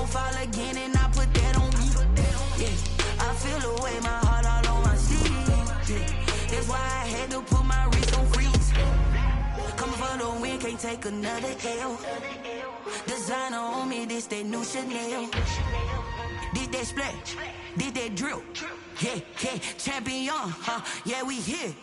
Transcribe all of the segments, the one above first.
fall again and I put that on me. Yeah, I feel the way, my heart all on my sleeve. Yeah, that's why I had to put my wrist on freeze. Coming for the win, can't take another L. Designer on me, this that new Chanel. Did that splash, did that drill. Yeah, yeah, champion, huh? Yeah, we here.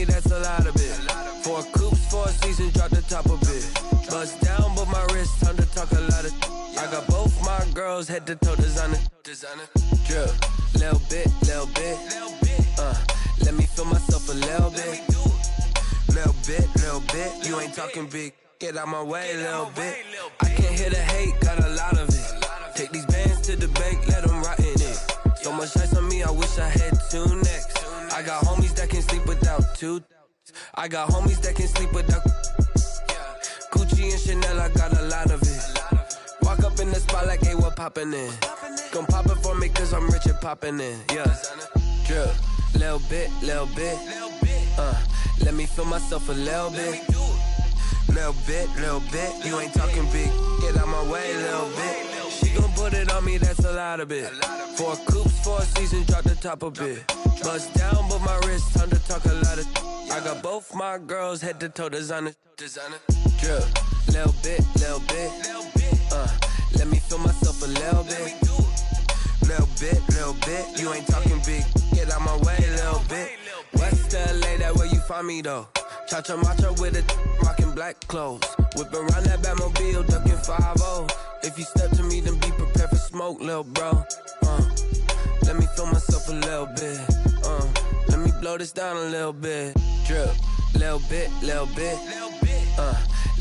That's a lot of it. 4 coops, 4 seasons, drop the top of it. Bust down, but my wrist, time to talk a lot of. I got both my girls head to toe designer. Drip, little bit. Let me feel myself a little bit. Little bit. You ain't talking big. Get out my way, little bit. I can't hear the hate, got a lot of it. Take these bands to the bank, let them rot in it. So much ice on me, I wish I had 2 necks. I got homies that can sleep without 2. I got homies that can sleep without Gucci and Chanel, I got a lot of it. Walk up in the spot like, hey, what poppin' in? Gon' pop it for me cause I'm rich and poppin' in. Yeah, drip, little bit. Let me feel myself a little bit. Little bit. You ain't talking big. Get out my way, little bit. She gon' put it on me, that's a lot of it. 4 coops, 4 seasons, drop the top a bit. Bust down, but my wrist, time to talk a lot of. I got both my girls head to toe designer. Drip, little bit. Let me feel myself a little bit. Little bit. You ain't talking big. Get out my way, little bit. West LA, that where you find me though. Cha-cha matcha with it, rockin' black clothes. Whip around that Batmobile, ducking 5-0. If you step to me, then be prepared for smoke, lil' bro. Let me feel myself a little bit. Let me blow this down a little bit. Drip, little bit.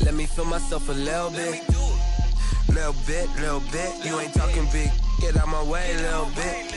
Let me feel myself a little bit. Little bit. You ain't talking big. Get out my way, little bit.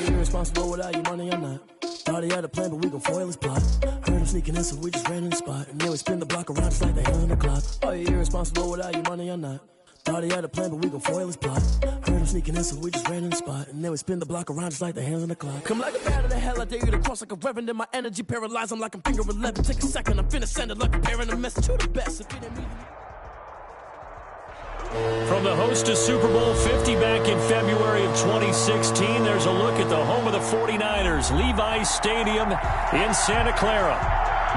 Irresponsible without your money or not. Thought he had a plan, but we gon' foil his plot. Heard him sneaking in, so we just ran in the spot. And then we spin the block around just like the hands on the clock. Are you irresponsible without your money or not? Thought he had a plan, but we gon' foil his plot. Heard him sneaking in, so we just ran in the spot. And then we spin the block around just like the hands on the clock. Come like a bat of the hell, I dare you to cross like a reverend. In my energy paralyzed, I'm like I'm finger 11. Take a second, I'm finna send it like a parent. A message to the best. If you didn't mean From the host to Super Bowl 50 back in February of 2016, there's a look at the home of the 49ers, Levi's Stadium in Santa Clara.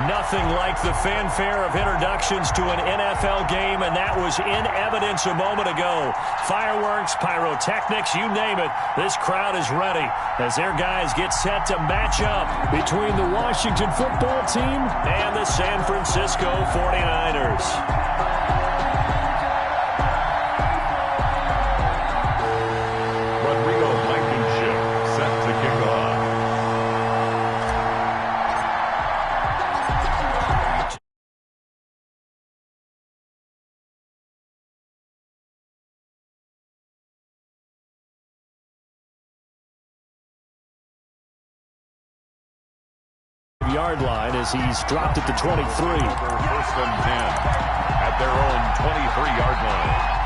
Nothing like the fanfare of introductions to an NFL game, and that was in evidence a moment ago. Fireworks, pyrotechnics, you name it, this crowd is ready as their guys get set to match up between the Washington football team and the San Francisco 49ers. Yard line as he's dropped at the 23. First and 10 at their own 23-yard line.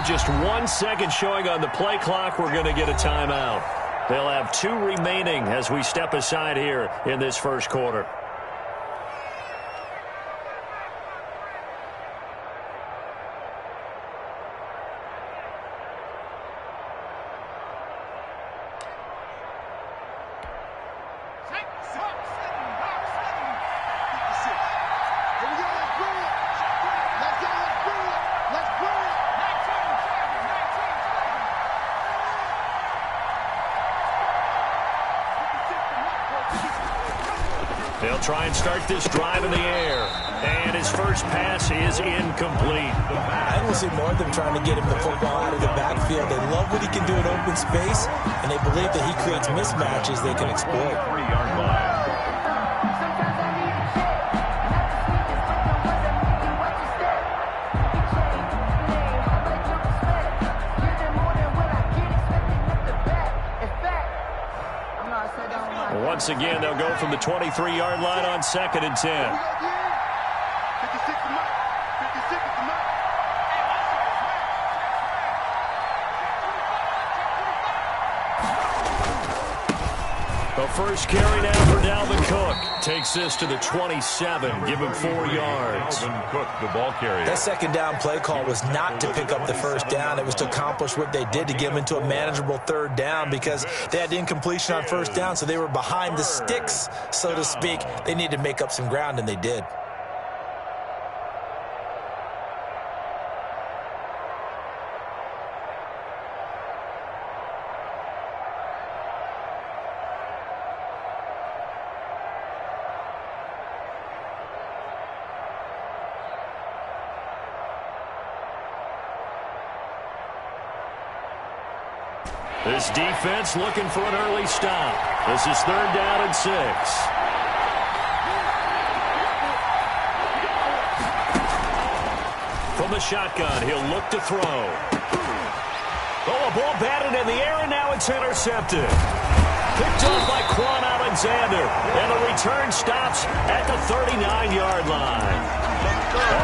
just 1 second showing on the play clock, we're going to get a timeout. They'll have 2 remaining as we step aside here in this first quarter. They'll try and start this drive in the air. And his first pass is incomplete. I don't see more of them trying to get him the football out of the backfield. They love what he can do in open space, and they believe that he creates mismatches they can exploit. 3-yard line. Once again, they'll go from the 23-yard line on 2nd and 10. The first carry now for Dalvin Cook. Takes this to the 27. Give him 4 yards. Dalvin Cook, the ball carrier. That second down play call was not to pick up the first down. It was to accomplish what they did, to get them into a manageable 3rd down, because they had incompletion on 1st down, so they were behind the sticks, so to speak. They needed to make up some ground, and they did. This defense looking for an early stop. This is 3rd down and 6. From the shotgun, he'll look to throw. Oh, a ball batted in the air, and now it's intercepted. Picked off by Quan Alexander, and the return stops at the 39-yard line.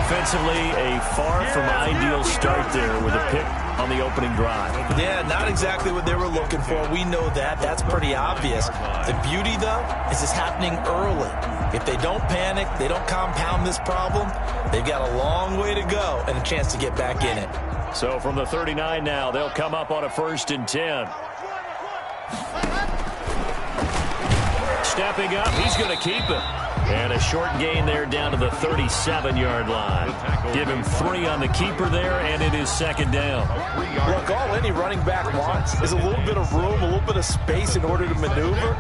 Offensively, a far from ideal start there with a pick on the opening drive. Yeah, not exactly what they were looking for. We know that. That's pretty obvious. The beauty, though, is it's happening early. If they don't panic, they don't compound this problem, they've got a long way to go and a chance to get back in it. So from the 39 now, they'll come up on a 1st and 10. Stepping up, he's going to keep it. And a short gain there down to the 37-yard line. Give him 3 on the keeper there, and it is 2nd down. Look, all any running back wants is a little bit of room, a little bit of space in order to maneuver.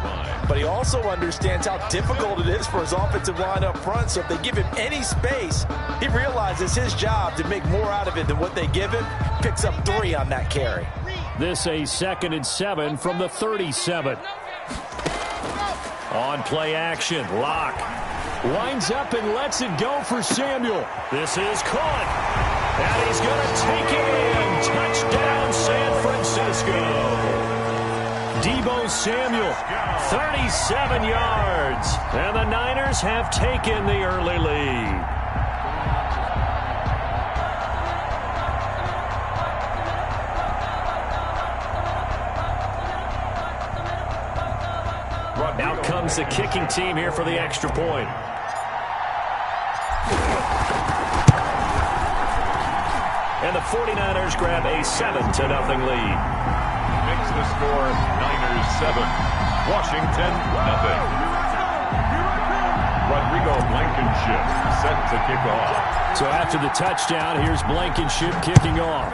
But he also understands how difficult it is for his offensive line up front. So if they give him any space, he realizes his job to make more out of it than what they give him. Picks up 3 on that carry. This a 2nd and 7 from the 37. On play action, Locke winds up and lets it go for Samuel. This is caught, and he's going to take it in. Touchdown, San Francisco. Deebo Samuel, 37 yards, and the Niners have taken the early lead. Out comes the kicking team here for the extra point. And the 49ers grab a 7-0 lead. Makes the score Niners 7, Washington 0. Rodrigo Blankenship set to kick off. So after the touchdown, here's Blankenship kicking off.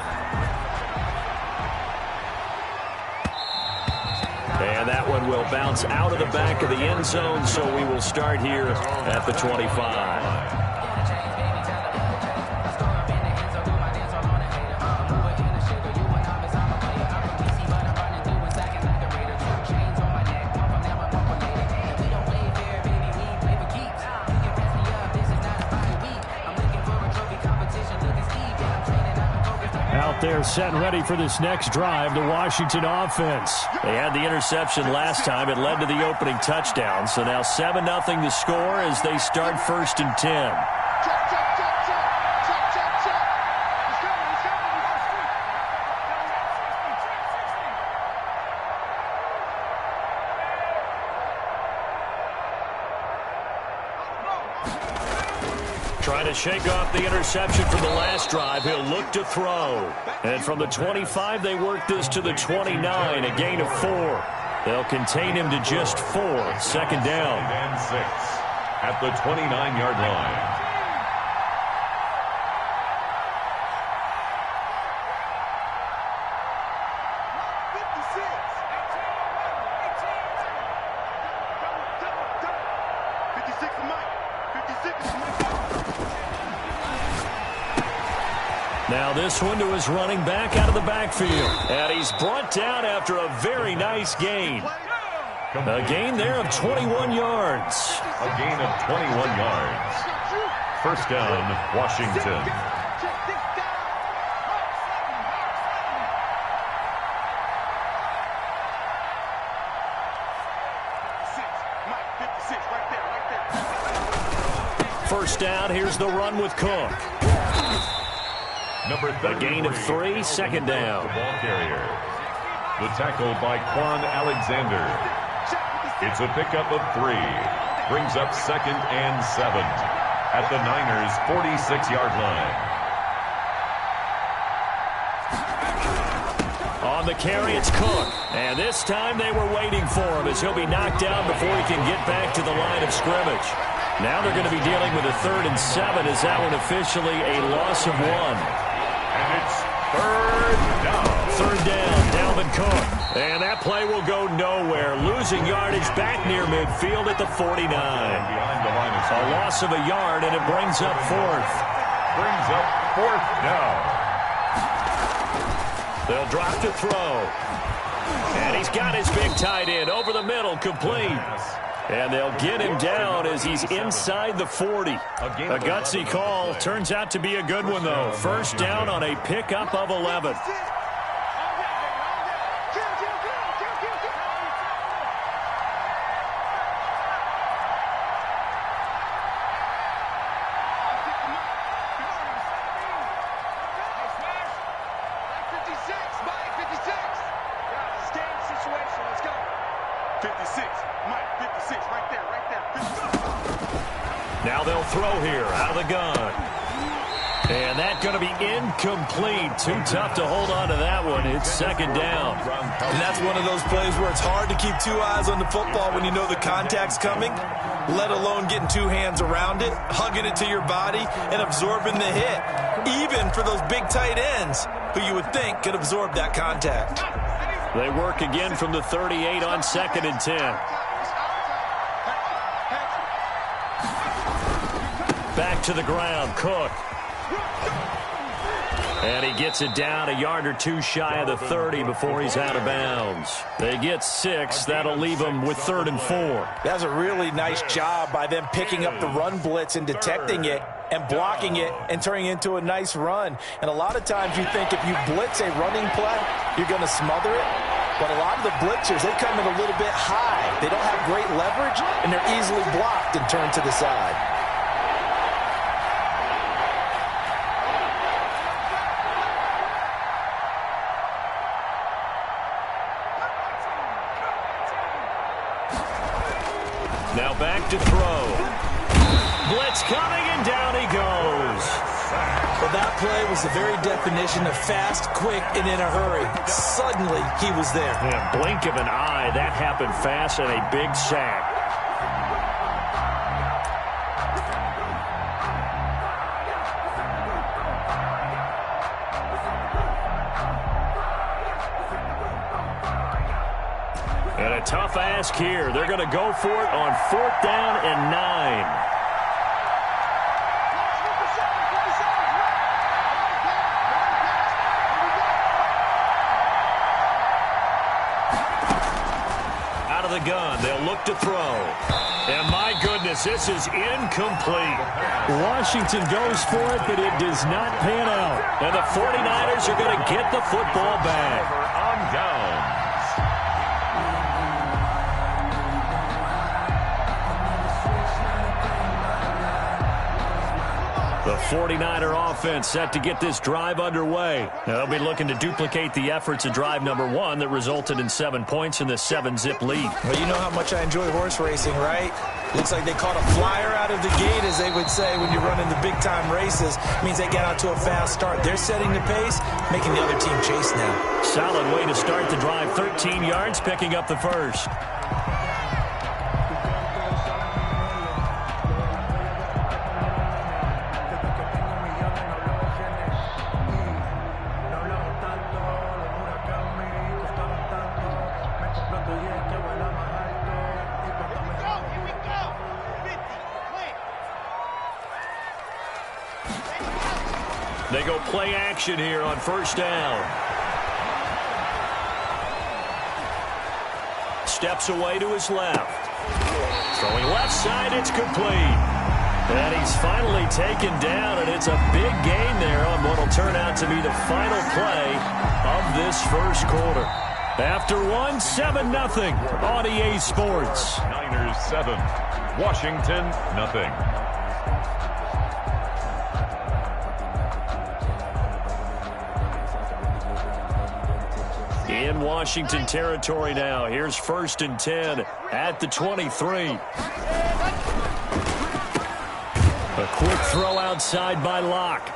And that one will bounce out of the back of the end zone, so we will start here at the 25. They're set and ready for this next drive, the Washington offense. They had the interception last time. It led to the opening touchdown. So now 7-0 the score as they start 1st and 10. Trying to shake off the interception from the last drive. He'll look to throw. And from the 25, they work this to the 29, a gain of 4. They'll contain him to just 4. Second down. And 6 at the 29-yard line. Now this one to his running back out of the backfield. And he's brought down after a very nice gain. A gain there of 21 yards. A gain of 21 yards. First down, Washington. First down, here's the run with Cook. Number 33, a gain of 3, second down. The ball carrier. The tackle by Quan Alexander. It's a pickup of 3. Brings up 2nd and 7 at the Niners' 46-yard line. On the carry, it's Cook. And this time they were waiting for him as he'll be knocked down before he can get back to the line of scrimmage. Now they're going to be dealing with a 3rd and 7 as that one officially a loss of 1. And it's 3rd down. 3rd down, Dalvin Cook. And that play will go nowhere. Losing yardage back near midfield at the 49. Behind the line of a loss of a yard, and it brings up 4th. Brings up 4th down. They'll drop to throw. And he's got his big tight end over the middle, complete. And they'll get him down as he's inside the 40. A gutsy call. Turns out to be a good one, though. First down on a pickup of 11. Now they'll throw here out of the gun. And that's going to be incomplete. Too tough to hold on to that one. It's 2nd down. And that's one of those plays where it's hard to keep 2 eyes on the football when you know the contact's coming, let alone getting 2 hands around it, hugging it to your body, and absorbing the hit. Even for those big tight ends who you would think could absorb that contact. They work again from the 38 on 2nd and 10. Back to the ground, Cook. And he gets it down a yard or 2 shy of the 30 before he's out of bounds. They get 6. That'll leave them with 3rd and 4. That's a really nice job by them picking up the run blitz and detecting it and blocking it and turning it into a nice run. And a lot of times you think if you blitz a running play, you're going to smother it. But a lot of the blitzers, they come in a little bit high. They don't have great leverage, and they're easily blocked and turned to the side. Now back to throw. Blitz coming, and down he goes. Well, that play was the very definition of fast, quick, and in a hurry. Suddenly, he was there. Yeah, blink of an eye. That happened fast, and a big sack. And a tough ask here. They're going to go for it on 4th down and 9. Out of the gun, they'll look to throw. And my goodness, this is incomplete. Washington goes for it, but it does not pan out. And the 49ers are going to get the football back. On down. The 49er offense set to get this drive underway. They'll be looking to duplicate the efforts of drive number 1 that resulted in 7 points in the 7-zip lead. Well, you know how much I enjoy horse racing, right? Looks like they caught a flyer out of the gate, as they would say when you're running the big-time races. It means they get out to a fast start. They're setting the pace, making the other team chase now. Solid way to start the drive. 13 yards, picking up the first. They go play action here on first down. Steps away to his left. Throwing left side, it's complete. And he's finally taken down, and it's a big gain there on what will turn out to be the final play of this first quarter. After 7-0 on EA Sports. Niners 7, Washington nothing. In Washington territory now. Here's 1st and 10 at the 23. A quick throw outside by Locke.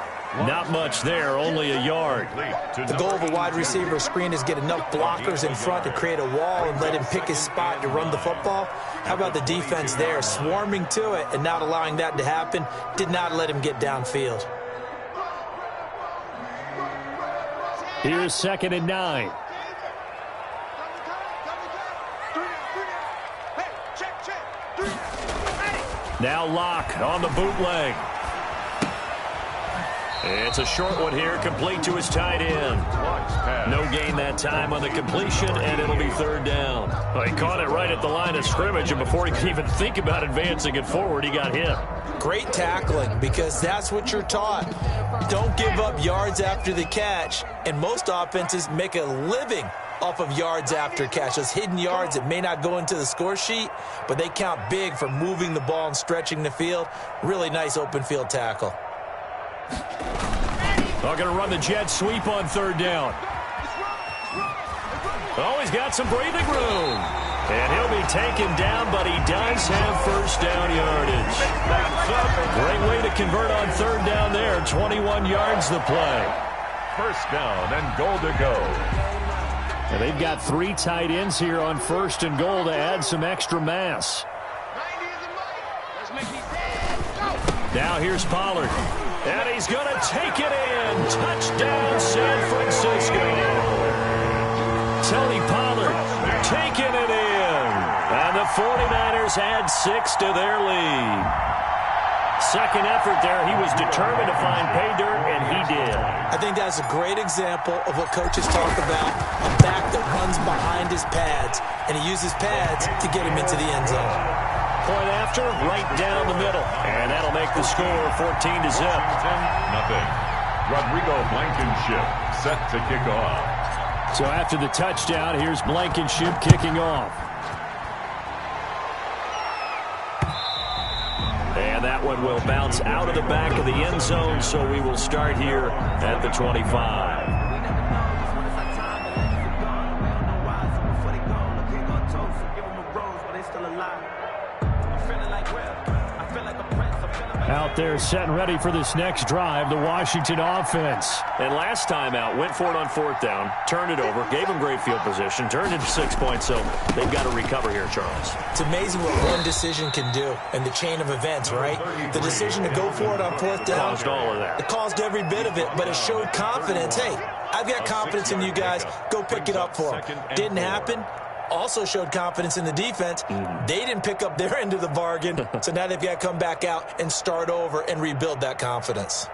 Not much there, only a yard. The goal of a wide receiver screen is get enough blockers in front to create a wall and let him pick his spot to run the football. How about the defense there, swarming to it and not allowing that to happen? Did not let him get downfield. Here's 2nd and 9. Now Locke on the bootleg. It's a short one here, complete to his tight end. No gain that time on the completion, and it'll be 3rd down. Well, he caught it right at the line of scrimmage, and before he could even think about advancing it forward, he got hit. Great tackling, because that's what you're taught. Don't give up yards after the catch, and most offenses make a living off of yards after catch. Those hidden yards that may not go into the score sheet, but they count big for moving the ball and stretching the field. Really nice open field tackle. They're going to run the jet sweep on 3rd down. Oh, he's got some breathing room. And he'll be taken down, but he does have 1st down yardage. Great way to convert on 3rd down there. 21 yards the play. 1st down and goal to go. And they've got 3 tight ends here on 1st and goal to add some extra mass. Now here's Pollard. And he's going to take it in. Touchdown, San Francisco. Tony Pollard taking it in. And the 49ers add 6 to their lead. Second effort there. He was determined to find pay dirt, and he did. I think that's a great example of what coaches talk about, a back that runs behind his pads, and he uses pads to get him into the end zone. Point after, right down the middle. And that'll make the score 14-0. Nothing. Rodrigo Blankenship set to kick off. So after the touchdown, here's Blankenship kicking off. And that one will bounce out of the back of the end zone, so we will start here at the 25. Out there set and ready for this next drive, the Washington offense. And last time out, went for it on 4th down, turned it over, gave them great field position, turned into 6 points, so they've got to recover here, Charles. It's amazing what one decision can do in the chain of events, right? The decision to go for it on 4th down. Caused all of that. It caused every bit of it, but it showed confidence. Hey, I've got confidence in you guys. Go pick it up for them. Didn't happen. Also showed confidence in the defense. They didn't pick up their end of the bargain, so now they've got to come back out and start over and rebuild that confidence.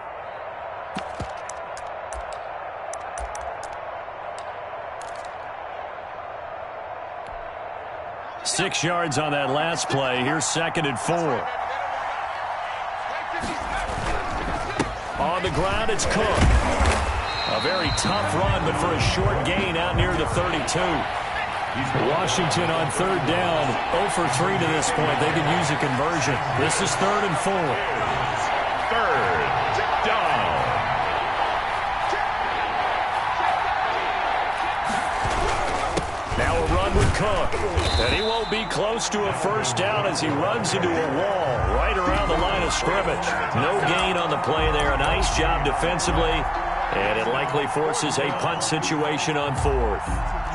Six yards on that last play. Here's 2nd and 4. On the ground, it's Cook. A very tough run, but for a short gain out near the 32. Washington on 3rd down, 0 for 3 to this point. They could use a conversion. This is 3rd and 4. 3rd. Touchdown. Now a run with Cook. And he won't be close to a first down as he runs into a wall right around the line of scrimmage. No gain on the play there. A nice job defensively. And it likely forces a punt situation on fourth.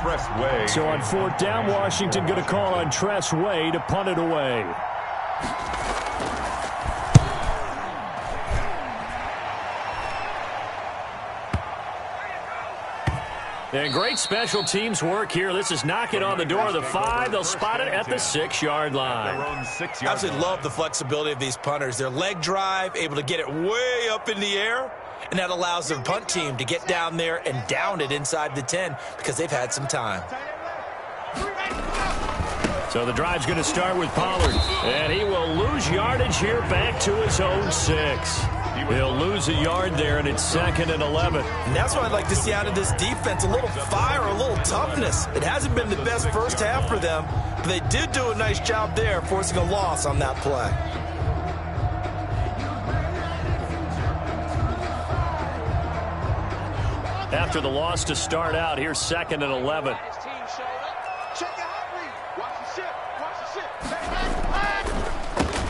Tress Way. So on fourth down, Washington going to call on Tress Way to punt it away. And great special teams work here. This is knocking on the door of the 5. They'll spot it at the 6-yard line. I absolutely love the flexibility of these punters. Their leg drive, able to get it way up in the air, and that allows their punt team to get down there and down it inside the 10 because they've had some time. So the drive's going to start with Pollard, and he will lose yardage here back to his own 6. He'll lose a yard there, and it's 2nd and 11. And that's what I'd like to see out of this defense, a little fire, a little toughness. It hasn't been the best first half for them, but they did do a nice job there, forcing a loss on that play. After the loss to start out, here's 2nd and 11.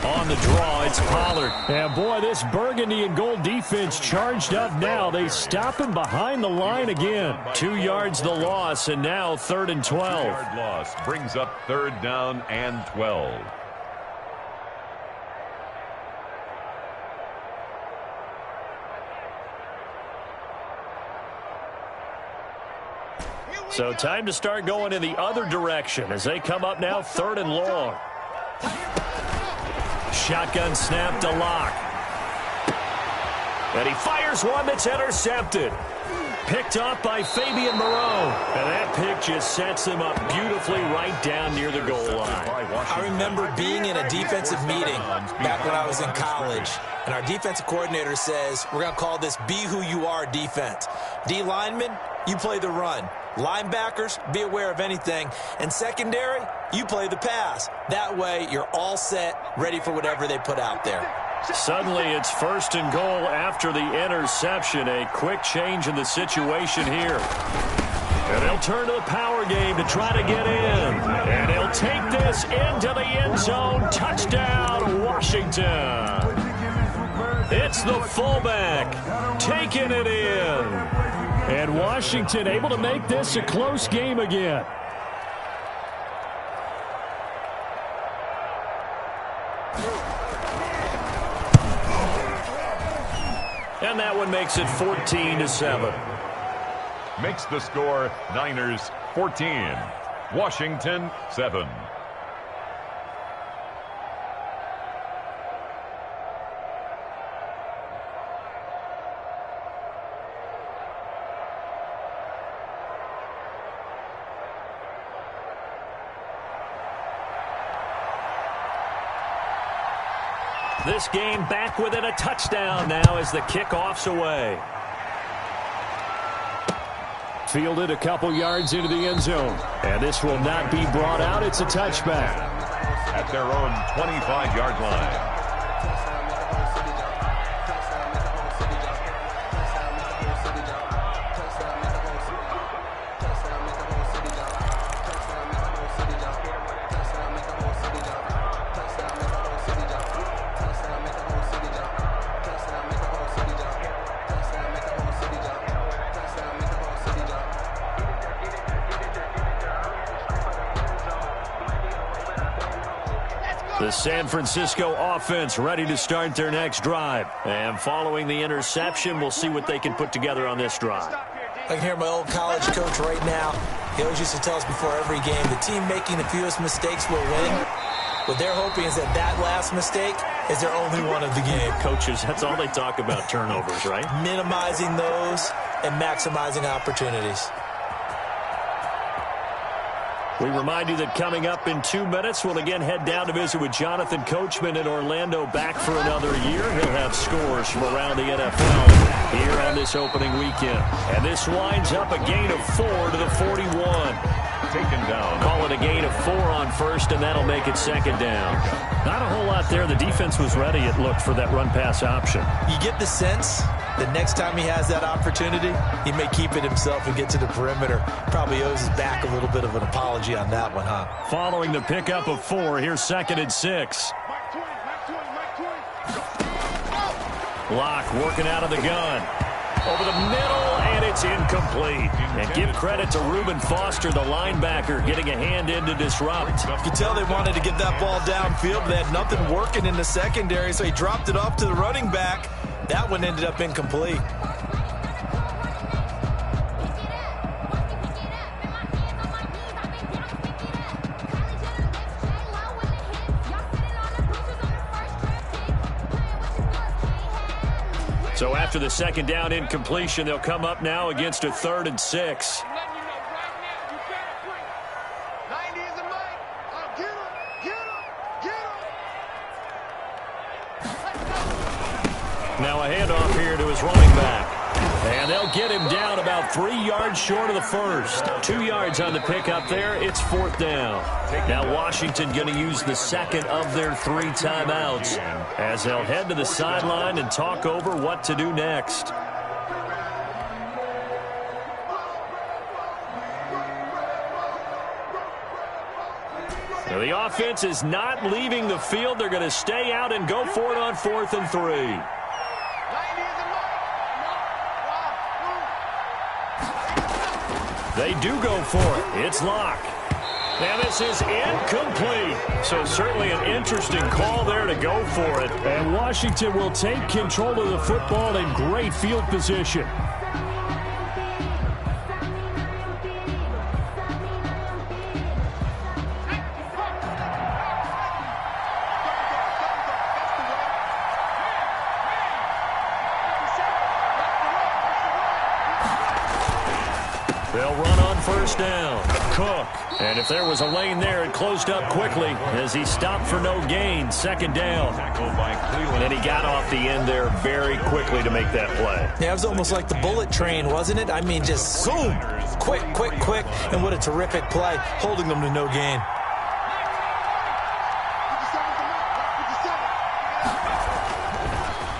On the draw, it's Pollard. And boy, this burgundy and gold defense charged up now. They stop him behind the line again. 2 yards the loss, and now 3rd and 12. 2-yard loss brings up 3rd down and 12. So time to start going in the other direction as they come up now 3rd and long. Shotgun snap to Locke. And he fires one that's intercepted. Picked off by Fabian Moreau. And that pick just sets him up beautifully right down near the goal line. I remember being in a defensive meeting back when I was in college, and our defensive coordinator says, we're going to call this Be Who You Are defense. D linemen, you play the run. Linebackers, be aware of anything. And secondary, you play the pass. That way, you're all set, ready for whatever they put out there. Suddenly, it's 1st and goal after the interception. A quick change in the situation here. And they'll turn to the power game to try to get in. And he'll take this into the end zone. Touchdown, Washington. It's the fullback taking it in. And Washington able to make this a close game again. And that one makes it 14-7. Makes the score Niners 14, Washington 7. This game back within a touchdown now as the kickoff's away. Fielded a couple yards into the end zone. And this will not be brought out. It's a touchback. At their own 25-yard line. The San Francisco offense ready to start their next drive. And following the interception, we'll see what they can put together on this drive. I can hear my old college coach right now. He always used to tell us before every game, the team making the fewest mistakes will win. What they're hoping is that that last mistake is their only one of the game. Coaches, that's all they talk about, turnovers, right? Minimizing those and maximizing opportunities. We remind you that coming up in 2 minutes, we'll again head down to visit with Jonathan Coachman in Orlando, back for another year. He'll have scores from around the NFL here on this opening weekend. And this winds up a gain of 4 to the 41. taken down. Call it a gain of 4 on first, and that'll make it second down. Not a whole lot there. The defense was ready, it looked, for that run-pass option. You get the sense that next time he has that opportunity, he may keep it himself and get to the perimeter. Probably owes his back a little bit of an apology on that one, huh? Following the pickup of 4, here's 2nd and 6. Locke working out of the gun. Over the middle, and it's incomplete. And give credit to Reuben Foster, the linebacker, getting a hand in to disrupt. You could tell they wanted to get that ball downfield, but they had nothing working in the secondary, so he dropped it off to the running back. That one ended up incomplete. So after the second down incompletion, they'll come up now against a 3rd and 6. Now a handoff here to his running back. And they'll get him down about 3 yards short of the first. 2 yards on the pickup there. It's 4th down. Now Washington going to use the 2nd of their 3 timeouts as they'll head to the sideline and talk over what to do next. Now the offense is not leaving the field. They're going to stay out and go for it on 4th and 3. They do go for it. It's Locke. And this is incomplete. So certainly an interesting call there to go for it. And Washington will take control of the football in great field position. They'll run on 1st down. Cook. And if there was a lane there, it closed up quickly as he stopped for no gain. 2nd down. And he got off the end there very quickly to make that play. Yeah, it was almost like the bullet train, wasn't it? I mean, just zoom. Quick, quick, quick. And what a terrific play, holding them to no gain.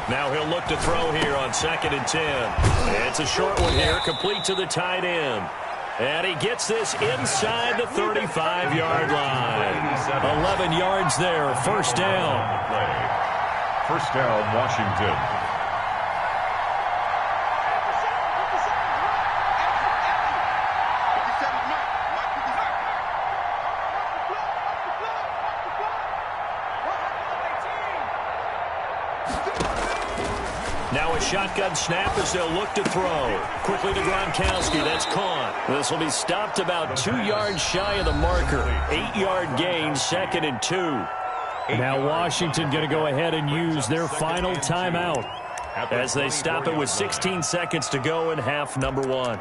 Now he'll look to throw here on 2nd and 10. It's a short one here, complete to the tight end. And he gets this inside the 35-yard line. 11 yards there, 1st down. 1st down, Washington. Now a shotgun snap as they'll look to throw. Quickly to Gronkowski. That's caught. This will be stopped about 2 yards shy of the marker. 8-yard gain, 2nd and 2. Now Washington going to go ahead and use their final timeout as they stop it with 16 seconds to go in half number 1.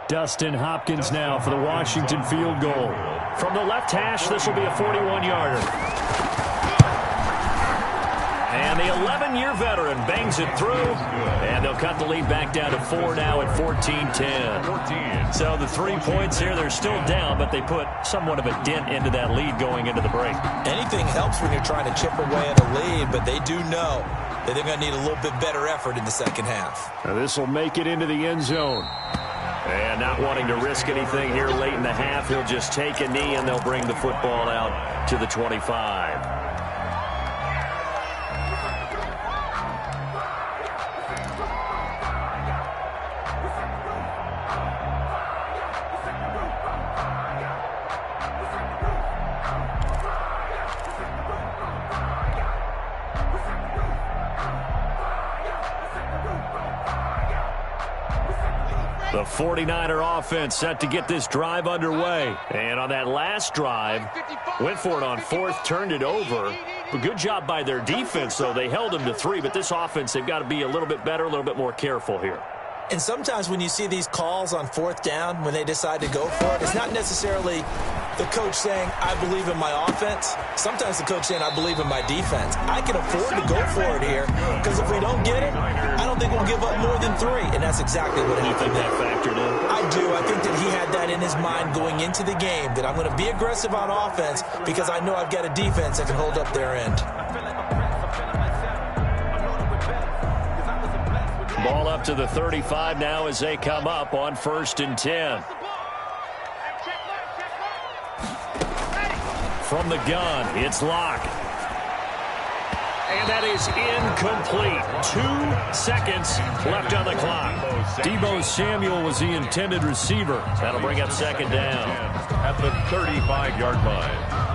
Dustin Hopkins now for the Washington field goal. From the left hash, this will be a 41-yarder. And the 11-year veteran bangs it through. And they'll cut the lead back down to 4 now at 14-10. So the 3 points here, they're still down, but they put somewhat of a dent into that lead going into the break. Anything helps when you're trying to chip away at a lead, but they do know that they're going to need a little bit better effort in the second half. Now this will make it into the end zone. And not wanting to risk anything here late in the half, he'll just take a knee and they'll bring the football out to the 25. The 49er offense set to get this drive underway. And on that last drive, went for it on 4th, turned it over. A good job by their defense, though. They held them to 3, but this offense, they've got to be a little bit better, a little bit more careful here. And sometimes when you see these calls on 4th down, when they decide to go for it, it's not necessarily The coach saying, I believe in my offense. Sometimes the coach saying, I believe in my defense. I can afford to go for it here because if we don't get it, I don't think we'll give up more than 3. And that's exactly what happened. You think that factored in? I do. I think that he had that in his mind going into the game, that I'm going to be aggressive on offense because I know I've got a defense that can hold up their end. Ball up to the 35 now as they come up on 1st and 10. From the gun, it's Locke. And that is incomplete. 2 seconds left on the clock. Deebo Samuel was the intended receiver. That'll bring up 2nd down. At the 35-yard line.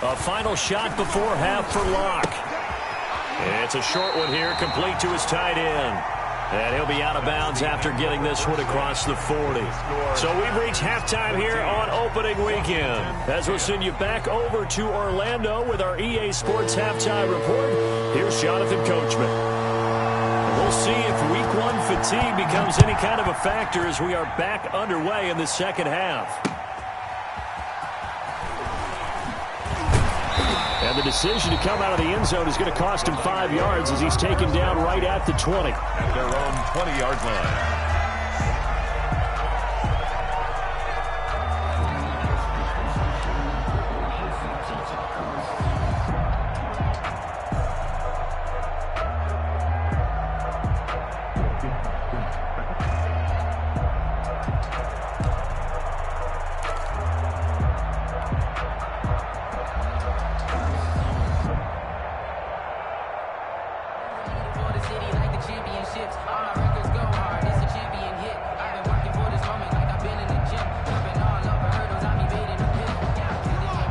A final shot before half for Locke. It's a short one here, complete to his tight end. And he'll be out of bounds after getting this one across the 40. So we've reached halftime here on opening weekend. As we'll send you back over to Orlando with our EA Sports Halftime Report, here's Jonathan Coachman. We'll see if Week 1 fatigue becomes any kind of a factor as we are back underway in the second half. And the decision to come out of the end zone is going to cost him 5 yards as he's taken down right at the 20. At their own 20-yard line.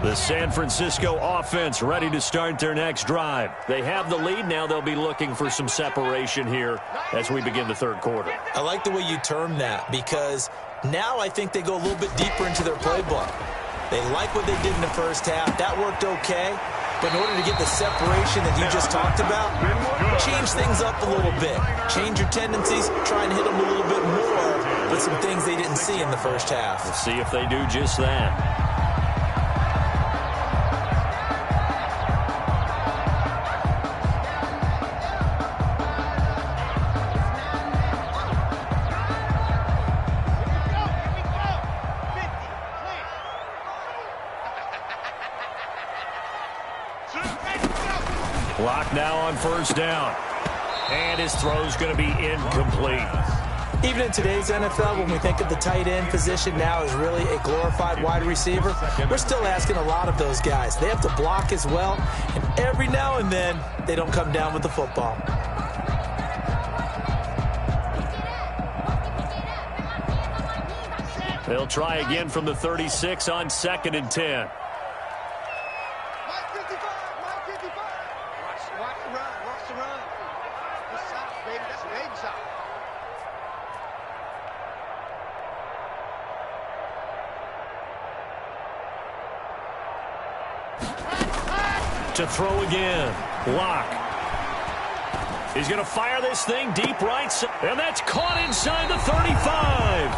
The San Francisco offense ready to start their next drive. They have the lead. Now they'll be looking for some separation here as we begin the third quarter. I like the way you term that because now I think they go a little bit deeper into their playbook. They like what they did in the first half. That worked okay. But in order to get the separation that you just talked about, change things up a little bit. Change your tendencies. Try and hit them a little bit more with some things they didn't see in the first half. We'll see if they do just that. Clock now on first down. And his throw's going to be incomplete. Even in today's NFL, when we think of the tight end position now as really a glorified wide receiver, we're still asking a lot of those guys. They have to block as well, and every now and then, they don't come down with the football. They'll try again from the 36 on 2nd and 10. To throw again. Locke. He's going to fire this thing deep right side. And that's caught inside the 35.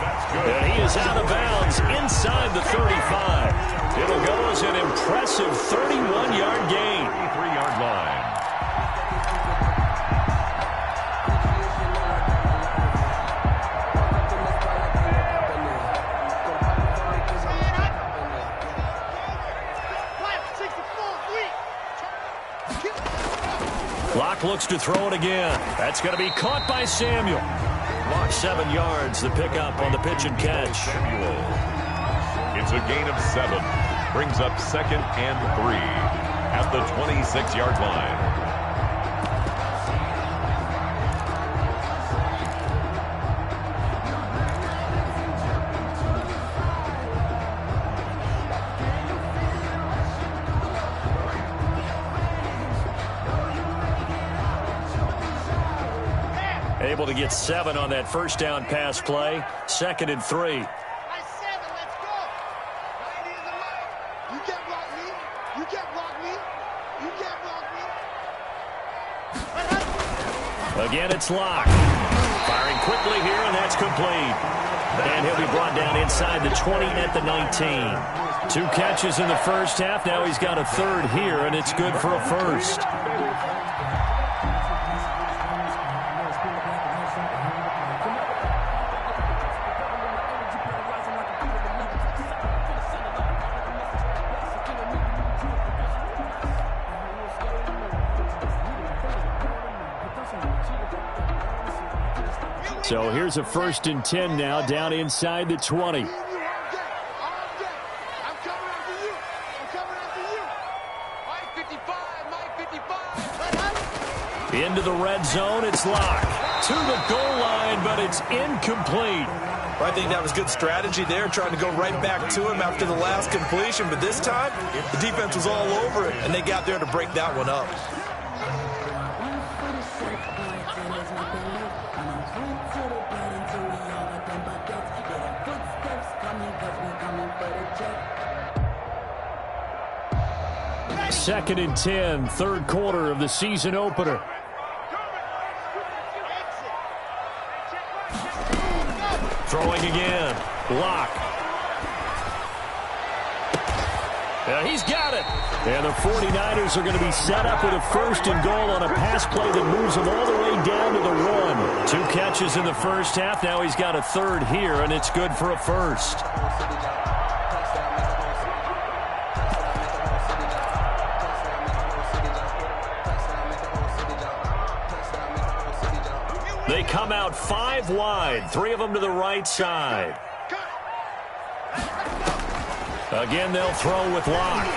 And he is out of bounds inside the 35. It'll go as an impressive 31-yard gain. 33-yard line. Locke looks to throw it again. That's going to be caught by Samuel. Locke 7 yards, the pickup on the pitch and catch. Samuel. It's a gain of 7. Brings up 2nd and 3 at the 26-yard line. able to get 7 on that first down pass play. 2nd and 3. Again, it's Locke. Firing quickly here, and that's complete. And he'll be brought down inside the 20 at the 19. 2 catches in the first half. Now he's got a 3rd here, and it's good for a 1st. So here's a 1st and 10 now, down inside the 20. Into the red zone, it's Locke. To the goal line, but it's incomplete. Well, I think that was good strategy there, trying to go right back to him after the last completion. But this time, the defense was all over it, and they got there to break that one up. Second and 10, 3rd quarter of the season opener. Throwing again. Locke. He's got it. And the 49ers are going to be set up with a 1st and goal on a pass play that moves them all the way down to the 1. 2 catches in the first half. Now he's got a 3rd here, and it's good for a 1st. They come out 5 wide, 3 of them to the right side. Again, they'll throw with Locke.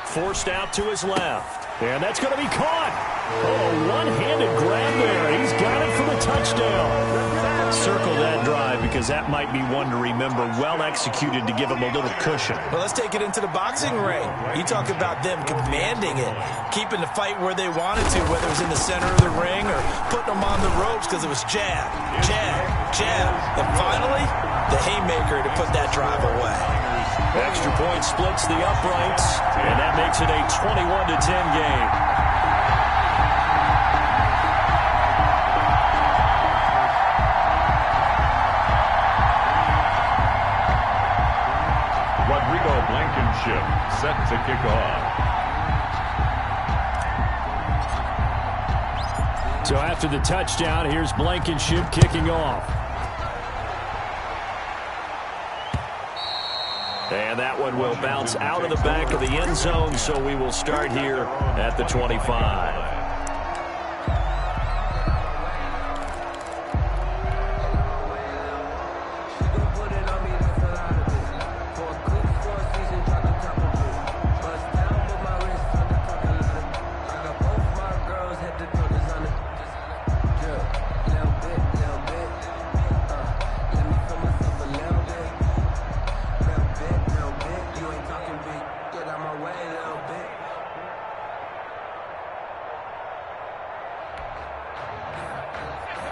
Forced out to his left. And that's going to be caught. Oh, one-handed grab there. He's got it for the touchdown. Circle that drive because that might be one to remember. Well executed to give him a little cushion. Well, let's take it into the boxing ring. You talk about them commanding it, keeping the fight where they wanted to, whether it was in the center of the ring or putting them on the ropes because it was jab, jab, jab. And finally, the haymaker to put that drive away. Extra point splits the uprights, and that makes it a 21-10 game. Blankenship set to kick off. So after the touchdown, here's Blankenship kicking off. And that one will bounce out of the back of the end zone, so we will start here at the 25.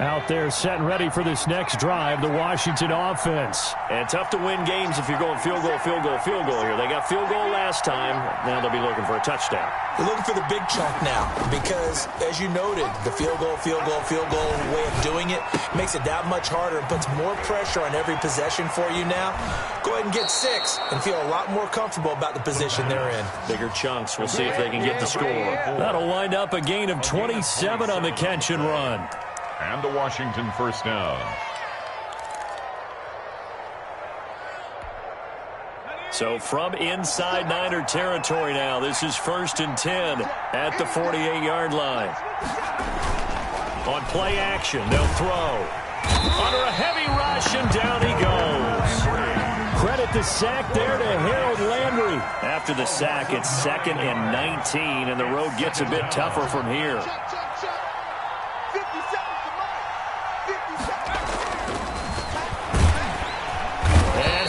Out there set and ready for this next drive, the Washington offense. And tough to win games if you're going field goal, field goal, field goal here. They got field goal last time. Now they'll be looking for a touchdown. They're looking for the big chunk now because, as you noted, the field goal way of doing it makes it that much harder and puts more pressure on every possession for you now. Go ahead and get 6 and feel a lot more comfortable about the position they're in. Bigger chunks. We'll see if they can get the score. That'll wind up a gain of 27 on the catch and run. And the Washington first down. So from inside Niner territory now, this is 1st and 10 at the 48-yard line. On play action, they'll throw. Under a heavy rush, and down he goes. Credit the sack there to Harold Landry. After the sack, it's 2nd and 19, and the road gets a bit tougher from here.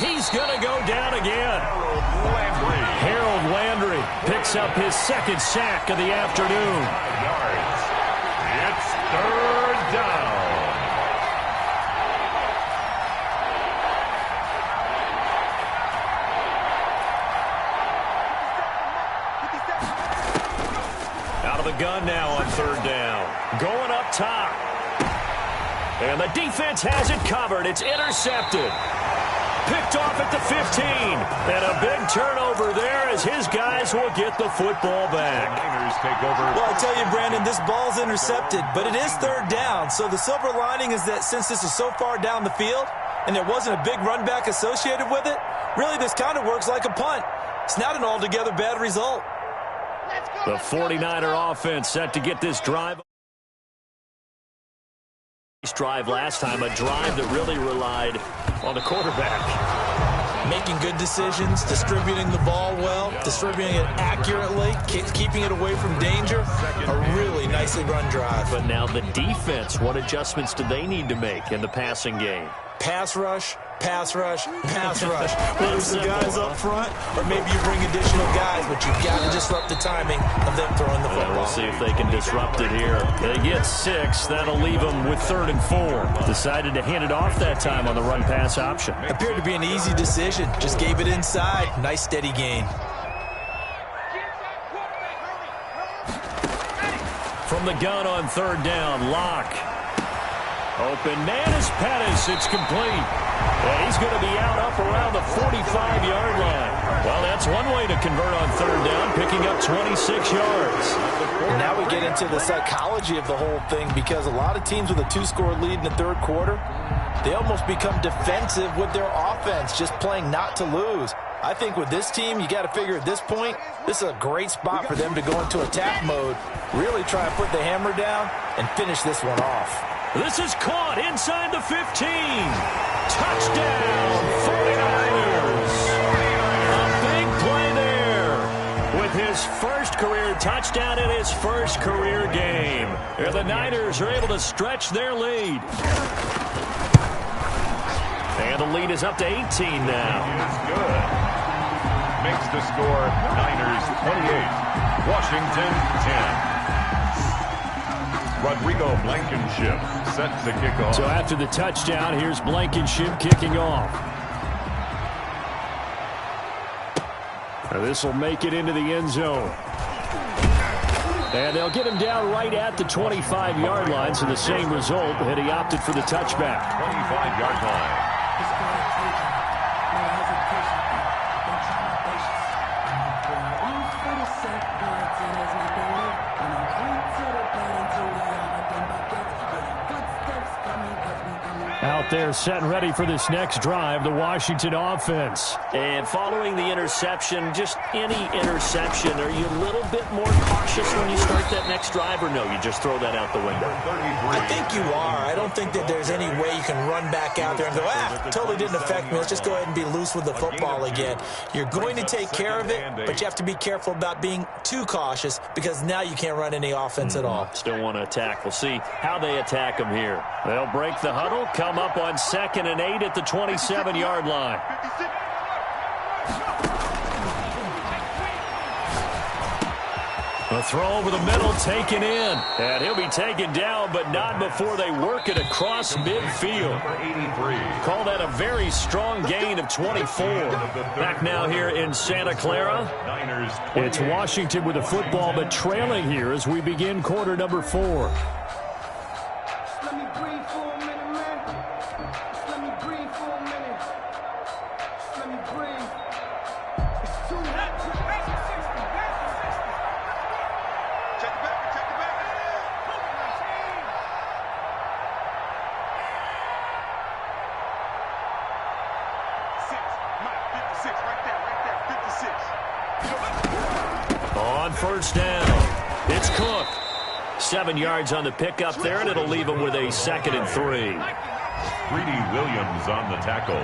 He's going to go down again. Harold Landry picks up his 2nd sack of the afternoon. It's 3rd down. gun now on third down. Going up top. And the defense has it covered. It's intercepted. Picked off at the 15. And a big turnover there as his guys will get the football back. Niners take over. Well, I tell you, Brandon, this ball's intercepted, but it is third down. So the silver lining is that since this is so far down the field and there wasn't a big run back associated with it, really this kind of works like a punt. It's not an altogether bad result. The 49er offense set to get this drive. Drive last time, a drive that really relied on the quarterback. Making good decisions, distributing the ball well, distributing it accurately, keeping it away from danger. A really nicely run drive. But now the defense, what adjustments do they need to make in the passing game? Pass rush, pass rush, pass rush. Whether it's the guys up front or maybe you bring additional guys, but you've got to disrupt the timing of them throwing the football. We'll see if they can disrupt it here. They get 6. That'll leave them with 3rd and 4. Decided to hand it off that time on the run-pass option. Appeared to be an easy decision. Just gave it inside. Nice steady gain. From the gun on third down, Locke. Open man is Pettis. It's complete. And he's going to be up around the 45-yard line. Well, that's one way to convert on third down, picking up 26 yards. Now we get into the psychology of the whole thing because a lot of teams with a 2-score lead in the third quarter, they almost become defensive with their offense, just playing not to lose. I think with this team, you got to figure at this point, this is a great spot for them to go into attack mode, really try and put the hammer down and finish this one off. This is caught inside the 15. Touchdown, 49ers. A big play there with his first career touchdown in his first career game. And the Niners are able to stretch their lead. And the lead is up to 18 now. Is good. Makes the score Niners 28, Washington 10. Rodrigo Blankenship set to kick off. So after the touchdown, here's Blankenship kicking off. This will make it into the end zone. And they'll get him down right at the 25-yard line, so the same result, and he opted for the touchback. 25-yard line. Out there set and ready for this next drive, the Washington offense. And following the interception, just any interception, are you a little bit more cautious when you start that next drive, or no, you just throw that out the window? I think you are. I don't think that there's any way you can run back out there and go, totally didn't affect me. Let's just go ahead and be loose with the football again. You're going to take care of it, but you have to be careful about being too cautious because now you can't run any offense at all. Still want to attack. We'll see how they attack him here. They'll break the huddle, come up on 2nd and 8 at the 27-yard line. A throw over the middle, taken in. And he'll be taken down, but not before they work it across midfield. Call that a very strong gain of 24. Back now here in Santa Clara. It's Washington with the football, but trailing here as we begin quarter number 4. On first down, it's Cook. 7 yards on the pickup there, and it'll leave him with a 2nd and 3. Greedy Williams on the tackle.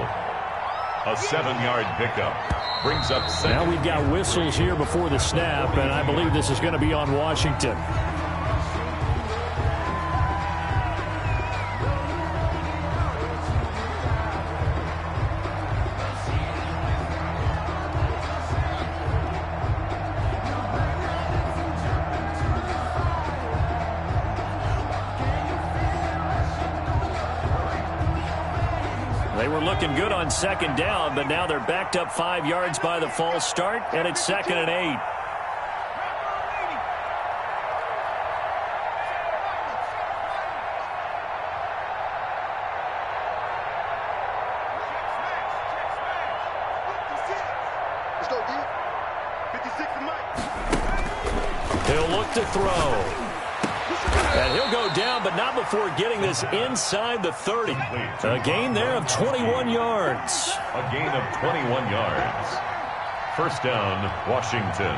A 7-yard pickup. Brings up 2nd. Now we've got whistles here before the snap, and I believe this is going to be on Washington. They were looking good on 2nd down, but now they're backed up 5 yards by the false start, and it's 2nd and 8. He'll look to throw. And he'll go down, but not before getting this inside the 30. A gain there of 21 yards. A gain of 21 yards. First down, Washington.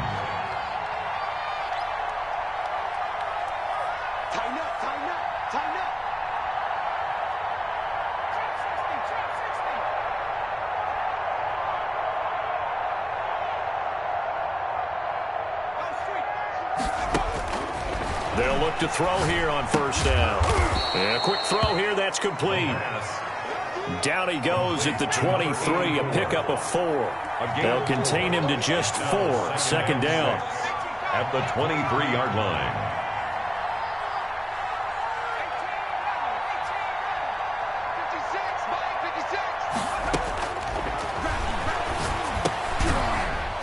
They'll look to throw here on first down. And a quick throw here, that's complete. Down he goes at the 23, a pickup of 4. They'll contain him to just 4. Second down. At the 23-yard line.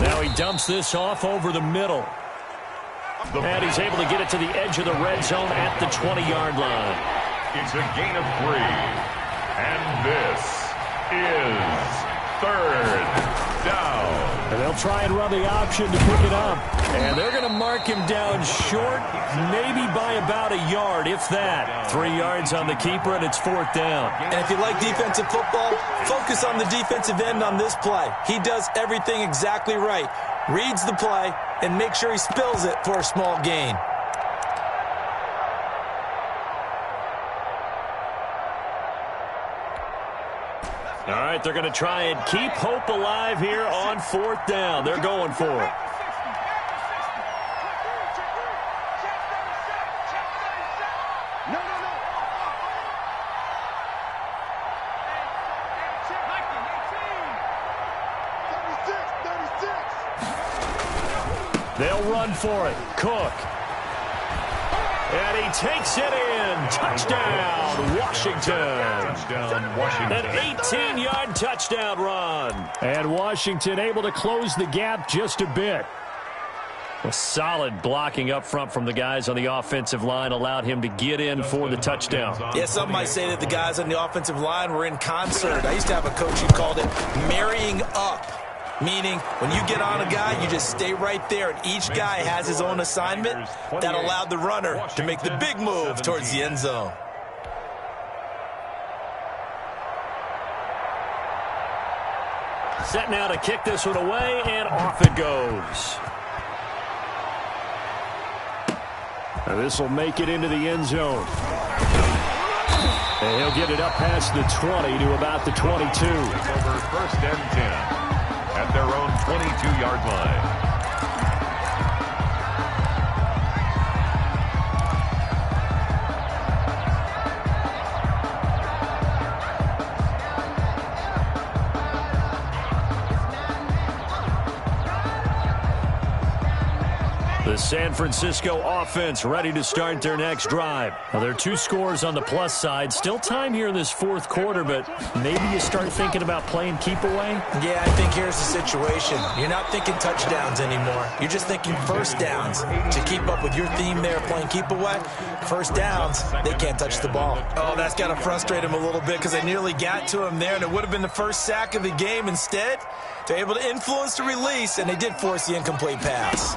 Now he dumps this off over the middle. And he's able to get it to the edge of the red zone at the 20-yard line. It's a gain of 3. And this is third down. And they'll try and run the option to pick it up. And they're going to mark him down short, maybe by about a yard, if that. 3 yards on the keeper, and it's fourth down. And if you like defensive football, focus on the defensive end on this play. He does everything exactly right. Reads the play, and make sure he spills it for a small gain. All right, they're going to try and keep hope alive here on fourth down. They're going for it. They'll run for it. Cook. And he takes it in. Touchdown, Washington. Touchdown, Washington. An 18-yard touchdown run. And Washington able to close the gap just a bit. A solid blocking up front from the guys on the offensive line allowed him to get in for the touchdown. Yeah, some might say that the guys on the offensive line were in concert. I used to have a coach who called it marrying up. Meaning, when you get on a guy, you just stay right there, and each guy has his own assignment. That allowed the runner to make the big move towards the end zone. Set now to kick this one away, and off it goes. Now this will make it into the end zone. And he'll get it up past the 20 to about the 22. Over first and 10. At their own 22-yard line. The San Francisco offense ready to start their next drive. Now, there are 2 scores on the plus side. Still time here in this fourth quarter, but maybe you start thinking about playing keep away? Yeah, I think here's the situation. You're not thinking touchdowns anymore. You're just thinking first downs. To keep up with your theme there, playing keep away, first downs, they can't touch the ball. Oh, that's got to frustrate him a little bit because I nearly got to him there, and it would have been the first sack of the game. Instead, they're able to influence the release, and they did force the incomplete pass.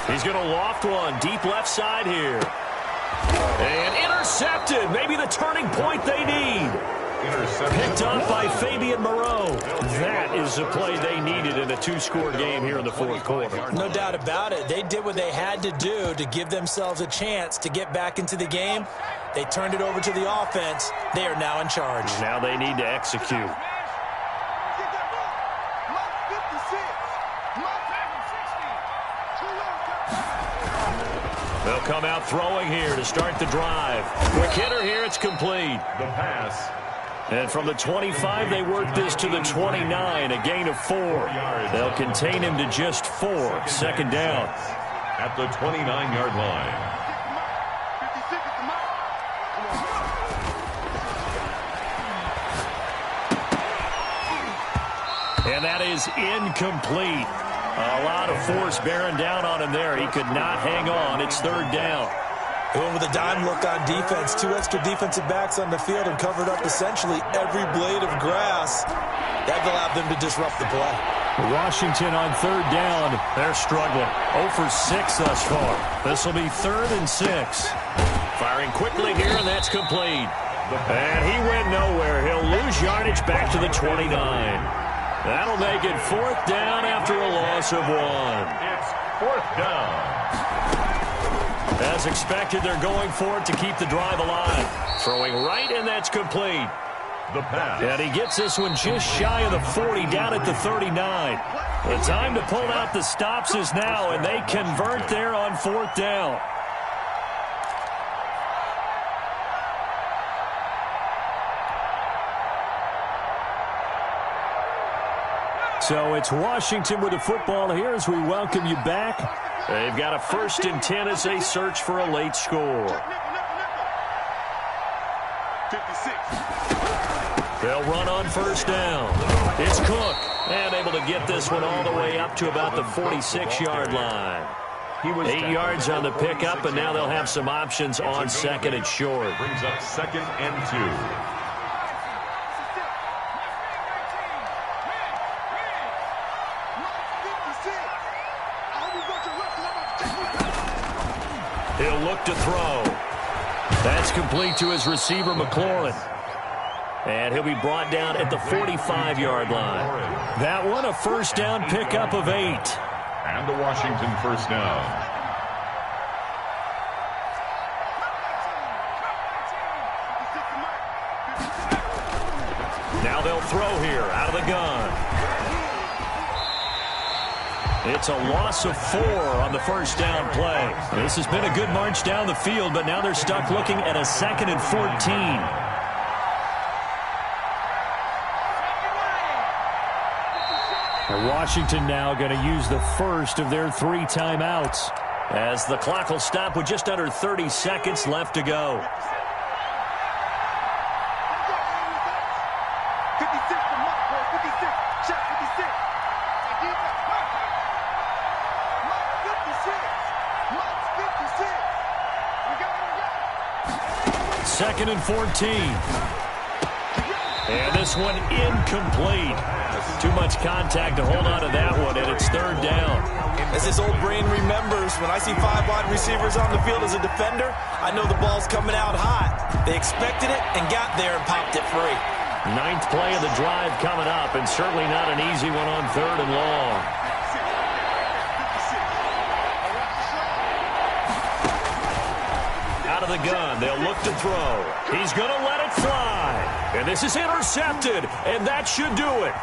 He's going to loft one deep left side here. And intercepted. Maybe the turning point they need. Picked up by Fabian Moreau. That is the play they needed in a 2-score game here in the fourth quarter. No doubt about it. They did what they had to do to give themselves a chance to get back into the game. They turned it over to the offense. They are now in charge. Now they need to execute. They'll come out throwing here to start the drive. Quick hitter here, it's complete. The pass. And from the 25, they work this to the 29, a gain of 4. They'll contain him to just 4. Second down. At the 29-yard line. And that is incomplete. A lot of force bearing down on him there. He could not hang on. It's third down. They went with a dime look on defense. 2 extra defensive backs on the field and covered up essentially every blade of grass. That allowed them to disrupt the play. Washington on third down. They're struggling. 0 for 6 thus far. This will be 3rd and 6. Firing quickly here, and that's complete. And he went nowhere. He'll lose yardage back to the 29. That'll make it 4th down after a loss of 1. It's 4th down. As expected, they're going for it to keep the drive alive. Throwing right, and that's complete. The pass. And he gets this one just shy of the 40, down at the 39. The time to pull out the stops is now, and they convert there on 4th down. So it's Washington with the football here as we welcome you back. They've got a 1st and 10 as they search for a late score. 56. They'll run on 1st down. It's Cook, and able to get this one all the way up to about the 46-yard line. 8 yards on the pickup, and now they'll have some options on 2nd and short. Brings up 2nd and 2. He'll look to throw. That's complete to his receiver, McLaurin. And he'll be brought down at the 45-yard line. That one, a 1st down pickup of 8. And a Washington 1st down. Now they'll throw here out of the gun. It's a loss of 4 on the 1st down play. This has been a good march down the field, but now they're stuck looking at a 2nd and 14. And Washington now going to use the first of their 3 timeouts, as the clock will stop with just under 30 seconds left to go. Second and 14. And this one incomplete. Too much contact to hold on to that one, and it's 3rd down. As his old brain remembers, when I see 5 wide receivers on the field as a defender, I know the ball's coming out hot. They expected it and got there and popped it free. 9th play of the drive coming up, and certainly not an easy one on 3rd and long. Out of the gun, they'll look to throw. He's going to let it fly. And this is intercepted, and that should do it.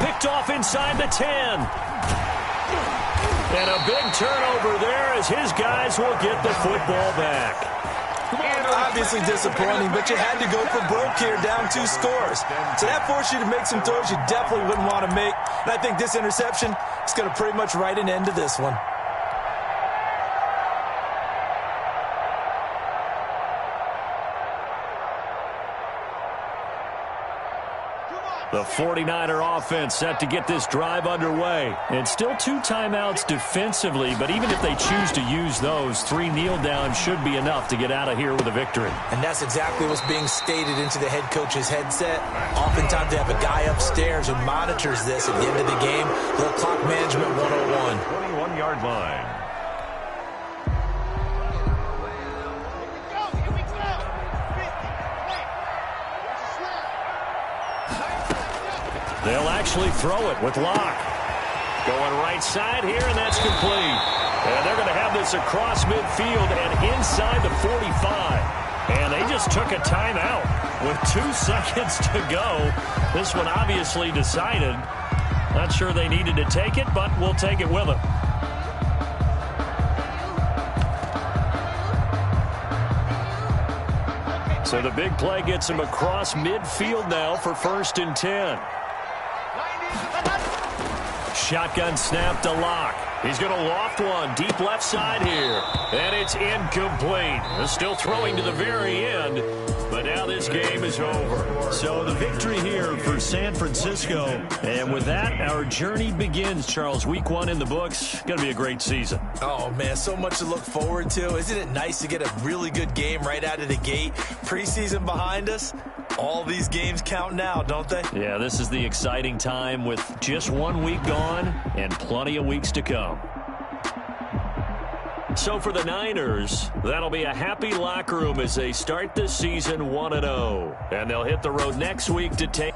Picked off inside the 10. And a big turnover there as his guys will get the football back. Obviously disappointing, but you had to go for broke here, down 2 scores. So that forced you to make some throws you definitely wouldn't want to make. And I think this interception is going to pretty much write an end to this one. The 49er offense set to get this drive underway. And still 2 timeouts defensively, but even if they choose to use those, 3 kneel downs should be enough to get out of here with a victory. And that's exactly what's being stated into the head coach's headset. Oftentimes they have a guy upstairs who monitors this at the end of the game. Little clock management 101. 21-yard line. They'll actually throw it with Locke. Going right side here, and that's complete. And they're going to have this across midfield and inside the 45. And they just took a timeout with 2 seconds to go. This one obviously decided. Not sure they needed to take it, but we'll take it with them. So the big play gets him across midfield now for 1st and 10. Shotgun snap to Locke. He's going to loft one deep left side here. And it's incomplete. They're still throwing to the very end. But now this game is over. So the victory here for San Francisco. And with that, our journey begins, Charles. Week 1 in the books. Going to be a great season. Oh, man, so much to look forward to. Isn't it nice to get a really good game right out of the gate? Preseason behind us. All these games count now, don't they? Yeah, this is the exciting time with just 1 week gone and plenty of weeks to come. So for the Niners, that'll be a happy locker room as they start the season 1-0. And they'll hit the road next week to take...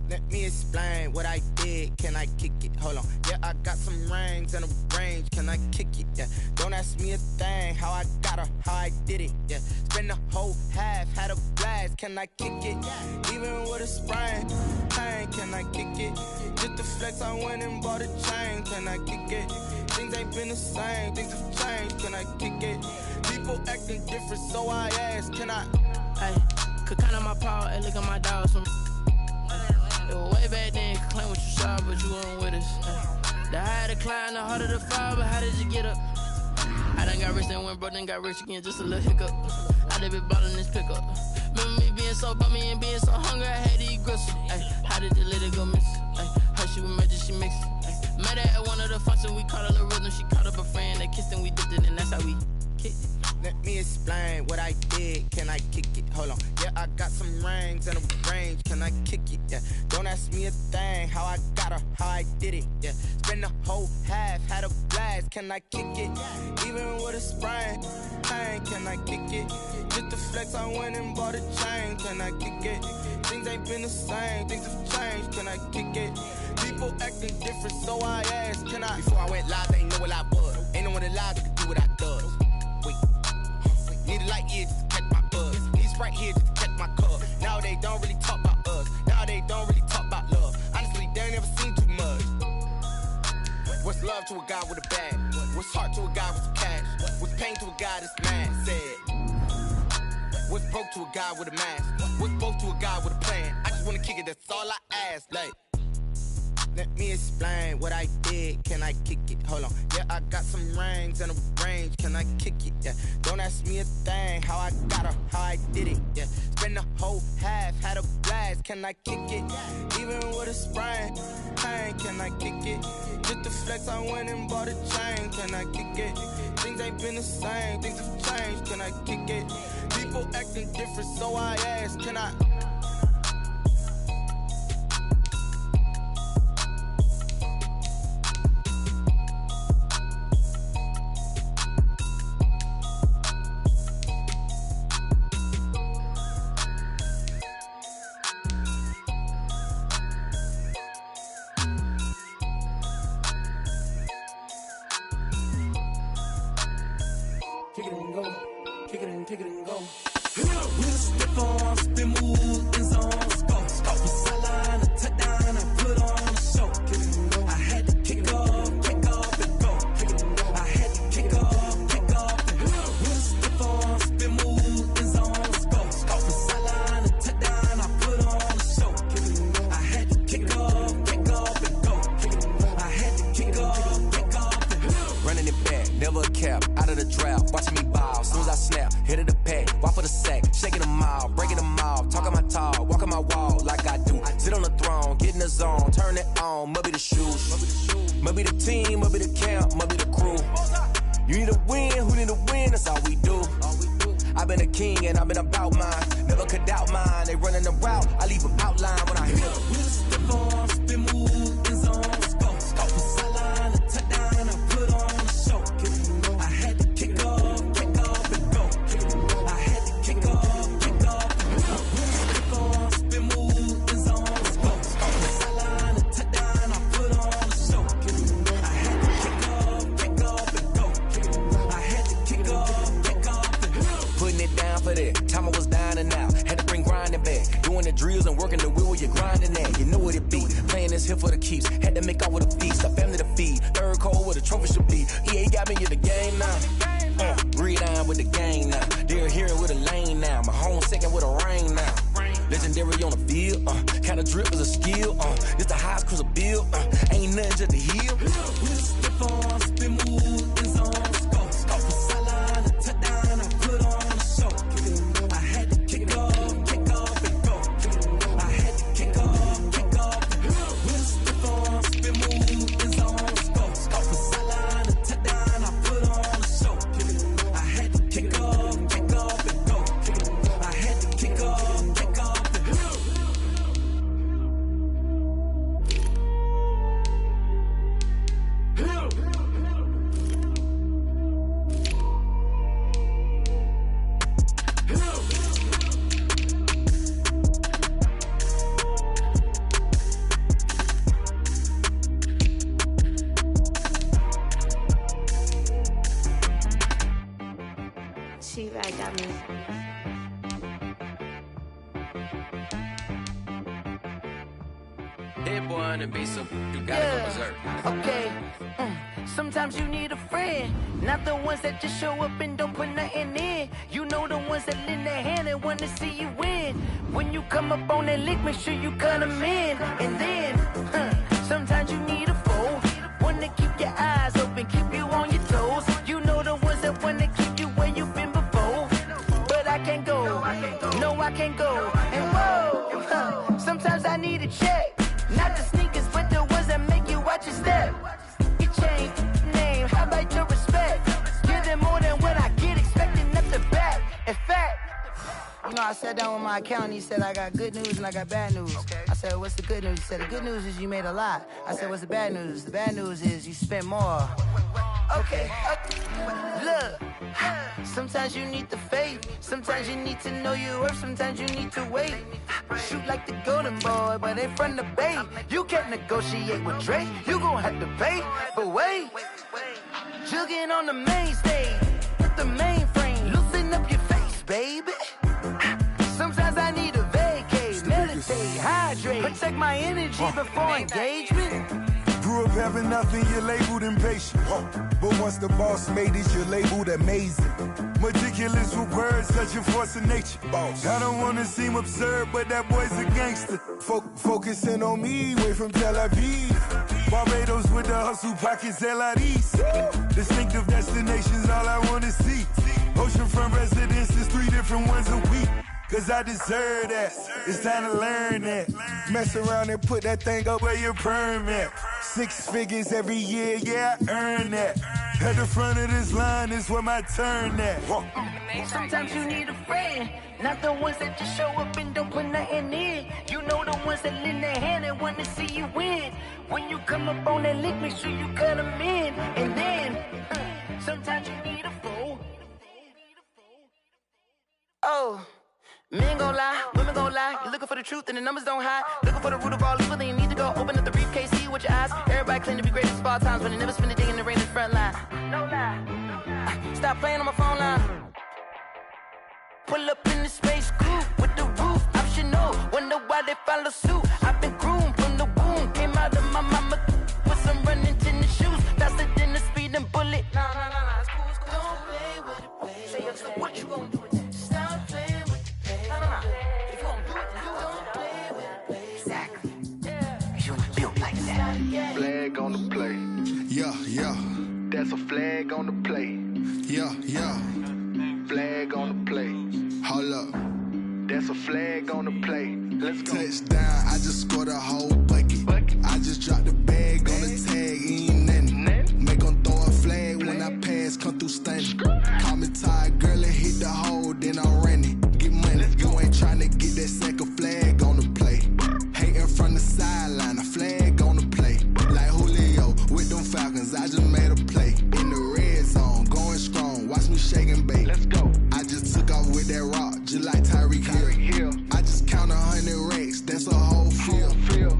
Let me explain what I did. Can I kick it? Hold on. Yeah, I got some rings and a range. Can I kick it? Yeah. Don't ask me a thing. How I got her, how I did it. Yeah. Spend the whole half, had a blast. Can I kick it? Even with a sprain. Pain, can I kick it? Just the flex, I went and bought a chain. Can I kick it? Things ain't been the same. Things have changed. Can I kick it? People acting different, so I ask. Can I? Hey, could count on my power. Hey, look at my dogs from. It was way back then, could claim what you saw, but you weren't with us. The higher the climb, the harder the fall, but how did you get up? I done got rich, then went broke, then got rich again, just a little hiccup. I done been ballin' this pickup. Remember me being so bummy and being so hungry, I had to eat gristle. Ay, how did the lady go miss? Ay, her she was magic, she mixed. Met her at one of the functions, we caught her the rhythm, she caught up a friend, they kissed and we dipped it, and that's how we kicked it. Let me explain what I did. Can I kick it? Hold on. Yeah, I got some rings and a range. Can I kick it? Yeah. Don't ask me a thing. How I got her, how I did it. Yeah. Spend the whole half, had a blast. Can I kick it? Even with a sprain. Pain, can I kick it? Just the flex, I went and bought a chain. Can I kick it? Things ain't been the same. Things have changed. Can I kick it? People acting different, so I asked. Can I? Before I went live, they ain't know what I was. Ain't no one alive that could do what I does. Wait. Need a light here just to catch my buzz. Need Sprite here just to catch my cup. Now they don't really talk about us. Now they don't really talk about love. Honestly, they ain't never seen too much. What's love to a guy with a bag? What's heart to a guy with some cash? What's pain to a guy that's mad? Said. What's broke to a guy with a mask? What's broke to a guy with a plan? I just wanna kick it, that's all I ask. Like, let me explain what I did. Can I kick it? Hold on. Yeah, I got some rings and a range. Can I kick it? Yeah. Don't ask me a thing. How I got her, how I did it. Yeah. Spend the whole half, had a blast. Can I kick it? Even with a sprain. Pain, can I kick it? Just the flex, I went and bought a chain. Can I kick it? Things ain't been the same. Things have changed. Can I kick it? People acting different, so I ask. Can I? kick it and go. We'll step on, spin, move, in zone, scope. From sideline to touchdown, I put on a show. I had to kick off and go. I had to kick off and go. We'll step on, spin, move, in zone, scope. From sideline to touchdown, I put on a show. I had to kick off and go. I had to kick off and go. Running it back, never a cap, out of the drought, watching me ball. Soon as I snap, hit of the pack, walk for the sack, shaking them all, breaking them off, talking my talk, walking my wall like I do. Sit on the throne, get in the zone, turn it on, must be the shoes, must be the team, must be the camp, must be the crew. You need a win, who need a win, that's all we do. I've been a king and I've been about mine, never could doubt mine. They running the route, I leave them outline when I hit them. We'll step on, spin, move, in zone, scope. From sideline to touchdown, I put on a show. I had to kick off and go. I had to kick off and go. We'll step on, spin, move, in zone, scope. From sideline to touchdown, I put on a show. I had to kick off and go. I had to kick off and go. Putting it down for that, time I was down and out, had to bring grinding back, doing the drills and working the wheel where you're grinding at, you know what it be, playing this here for the keeps, had to make out with a feast, a family to feed, third cold where the trophy should be, EA got me in the game now, breathe on with the gang now, they're hearing with a lane now, my home second with a rain now, legendary on the field, kind of drip is a skill, it's the highest cruiser bill, ain't nothing just to heal. We'll step on, spin, move, in zone, scope. From sideline to touchdown, I put on a show. I had to kick off and go. I had to kick off and go. We'll step on, spin, move, in zone, scope. From sideline to touchdown, I put on a show. I had to kick off and go. I had to kick off and go. She-Rag got me. Hit boy on the beat, so you gotta go berserk. Okay. Sometimes you need a friend, not the ones that just show up and don't put nothing in. You know the ones that lend their hand and want to see you win. When you come up on that lick, make sure you cut them in. And then, sometimes you need a foe, one to keep your eyes open, keep you on your toes. You know the ones that want to keep you where you've been before. But I can't go, no I can't go. And whoa, sometimes I need a check, not the sneakers, but the ones that make you watch your step. You change name, how about your respect? Give them more than what I get, expecting nothing back. In fact, you know, I sat down with my accountant, he said I got good news and I got bad news. I said, what's the good news? He said, the good news is you made a lot. I said, what's the bad news? The bad news is you spent more. Okay, look, sometimes you need the faith, sometimes you need to know your worth, sometimes you need to wait. Shoot like the golden boy, but they from the bay. You can't negotiate with Drake, you gon' have to pay. But wait, jugging on the main stage, with the mainframe, loosen up your face, baby. Sometimes I need a vacate, meditate, hydrate, protect my energy before engagement. Grew up having nothing, you're labeled impatient. But once the boss made it, you're labeled amazing. Meticulous with words, such a force of nature. I don't wanna seem absurd, but that boy's a gangster. Focusing on me, way from Tel Aviv. Barbados with the hustle pockets, LIDs. Distinctive destinations, all I wanna see. Oceanfront residences, 3 different ones a week. Cause I deserve that, it's time to learn that. Mess around and put that thing up where your perm at. 6 figures every year, yeah, I earn that. At the front of this line is where my turn at. Sometimes you need a friend, not the ones that just show up and don't put nothing in. You know the ones that lend their hand and want to see you win. When you come up on that lick, make sure you cut them in. And then, sometimes you need a foe. Oh. Men gon' lie, women gon' lie. You're looking for the truth and the numbers don't hide. Looking for the root of all evil, then you need to go open up the briefcase, see with your eyes. Everybody claim to be greatest of all times, but they never spend a day in the rain in the front line. No lie. Stop playing on my phone line. Pull up in the space coupe with the roof optional. Wonder why they follow suit. I've been groomed from the womb. Came out of my mama with some running tennis shoes. Faster than the speeding bullet. Nah, it's cool, it's cool. Don't play with it, play. Say yo, so what you gonna do with that? Stop playing with the play. Nah. If you gonna do it, then don't play with it, play. Exactly. Yeah. You built like that. Flag on the play. Yeah. That's a flag on the play. Yeah. Flag on the play. Hold up. That's a flag on the play. Let's go. Touchdown, I just scored a whole bucket. I just dropped the bag on the tag, ain't nothing. Make 'em throw a flag when I pass, come through stunning. Call me tired, girl, and hit the hole, then I'm running. Get money, you ain't tryna get that second flag on the play. Hating from the sideline, a flag on the play. Like Julio with them Falcons, I just made a play. In the red zone, going strong, watch me shake and bake. Let's go. I just took off with that rock, just like Tyreek Hill. I just count 100 racks, that's a whole field.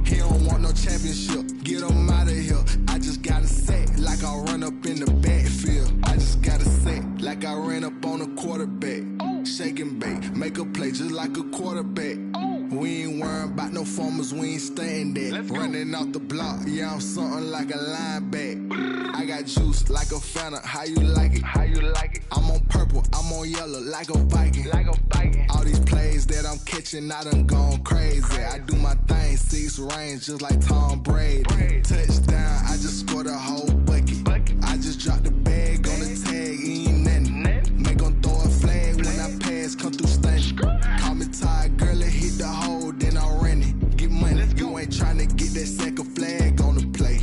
He don't want no championship, get him out of here. I just got a set, like I run up in the backfield. I just got a set, like I ran up on a quarterback. Shake and bake, make a play just like a quarterback. We ain't worrying about no formers, we ain't staying there. Running off the block, yeah, I'm something like a lineback. I got juice like a Fanta, how you like it? I'm on purple, I'm on yellow, like a Viking. All these plays that I'm catching, I done gone crazy. I do my thing, 6 range, just like Tom Brady. Touchdown, I just scored a whole bucket. I just dropped the bag on the tag, ain't nothing. Make 'em throw a flag when I pass, come through stunning. Call me tired, girl, and hit the hole, then I'm running. Get money, you ain't tryna get that second flag on the play.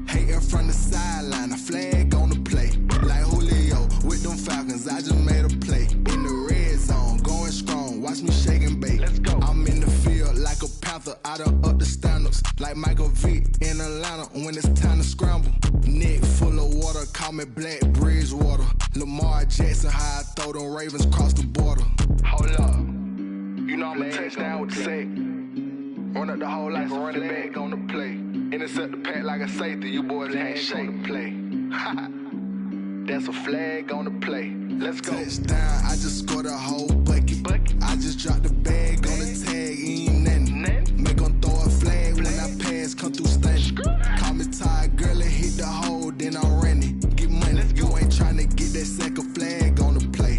Hating from the sideline, a flag on the play. Like Julio with them Falcons, I just made a play. In the red zone, going strong, watch me shake and bake. Let's go. I'm in the field like a Panther, I done up the standards. Like Michael Vick in Atlanta when it's time to scramble. Neck full of water, call me Black Bridgewater. Lamar Jackson, how I throw them Ravens cross the border. Hold up. You know I'm a touchdown with the sack. Run up the whole like a running back on the play. Intercept the pack like a safety. You boys ain't shake the play. That's a flag on the play. Let's go. Touchdown, I just scored a whole bucket. I just dropped the bag on the tag, ain't nothing. Make 'em throw a flag when I pass, come through stunning. Call me tired, girl, and hit the hole, then I'm running. Get money, you ain't tryna get that second flag on the play.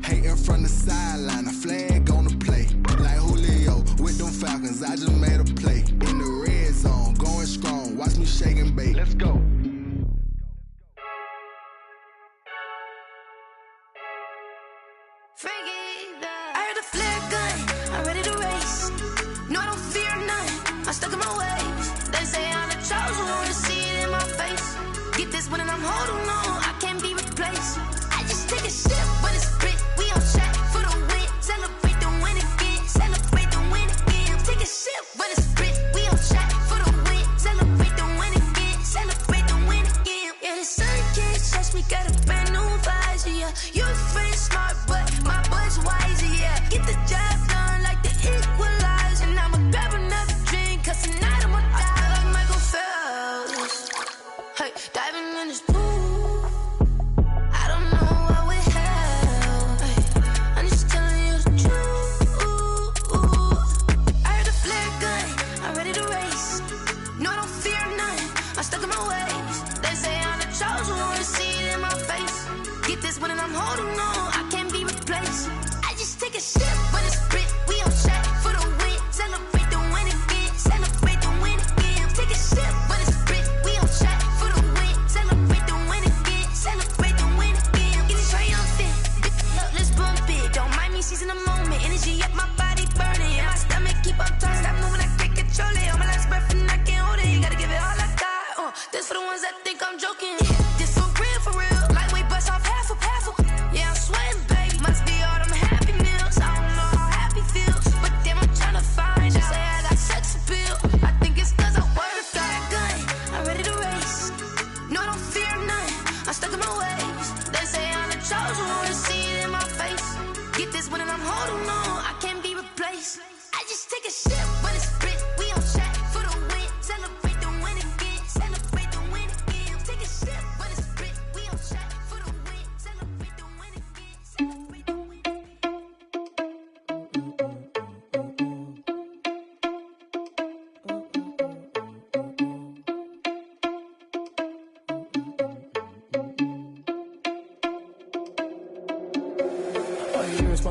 Hating from the sideline, a flag on the play. Like Julio with them Falcons, I just made a play. In the red zone, going strong, watch me shake and bake. Let's go. I heard the flare gun, I'm ready to race. No, I don't fear none, I'm stuck in my ways. They say I'm the chosen one, to see it in my face. Get this one and I'm holding on, I can't be replaced. I just take a sip when it's split, we on track for the win. Celebrate the win again, celebrate the win again. Take a sip when it's split, we on track for the win. Celebrate the win again, celebrate the win again. Yeah, the sun can't touch me, got a brand new visor, yeah. You friend smart, but my bud's wiser, yeah. Get the job done like the equalizer. And I'ma grab another drink, cause tonight I'ma die like Michael Phelps. Hey, diving in this pool, I don't know what we have. Hey, I'm just telling you the truth. I heard the flare gun, I'm ready to race. No, I don't fear none, I'm stuck in my ways. They say I'm the chosen one, to see it in my face. Get this one and I'm holding on, I can't be replaced. I just take a sip when it's split, we on track for the win. Celebrate the win again, celebrate the win again. Take a sip when it's split, we on track for the win. Celebrate the win again, celebrate the win again. Get it triumphant, look, let's bump it. Don't mind me seizing the moment, energy up my body burning. And my stomach keep on turning, stop moving, I can't control it. On my last breath and I can't hold it, you gotta give it all I got. This for the ones that think I'm joking. This for real, lightweight bust off half a. Yeah, I'm sweating, baby. Must be all them happy meals. I don't know how happy feels, but damn, I'm tryna find out. Say I got sex appeal. I think it's cause I wear a fire gun. I'm ready to race. No, I don't fear none, I'm stuck in my ways. They say I'm the chosen one, to see it in my face. Get this one and I'm holding on, I can't be replaced. I just take a sip when it's split, we on track for the win. Celebrate the win again, celebrate the win again. Take a sip when it's split, we on track for the win. Celebrate the win again, celebrate the win again.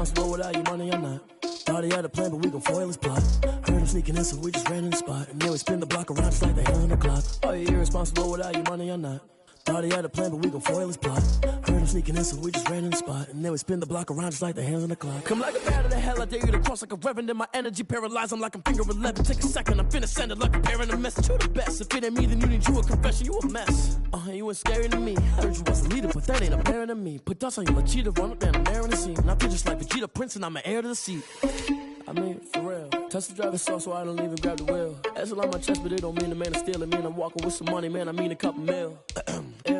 irresponsible without your money or not. Thought he had a plan, but we gon' foil his plot. Heard him sneaking in, so we just ran in the spot. And then we spin the block around just like the hand on the clock. Are you irresponsible without your money or not? Thought he had a plan, but we gon' foil his plot. Heard him sneaking in, so we just ran in the spot. And then we spin the block around just like the hands on the clock. Come like a bat of the hell, I dare you to cross like a reverend. In my energy paralyzed, I'm like I'm finger 11. Take a second, I'm finna send it like a parent a message. You the best, if it ain't me, then you need you a confession. You a mess, you ain't scary to me. Heard you was a leader, but that ain't apparent to me. Put dust on you, a cheetah, run up and I'm there in the scene. And I feel just like Vegeta Prince and I'm an heir to the seat. I mean, for real. Touch the driver's sauce so I don't even grab the wheel. That's on my chest, but it don't mean the man is stealing. Mean I'm walking with some money, man, I mean a couple mil. Yeah.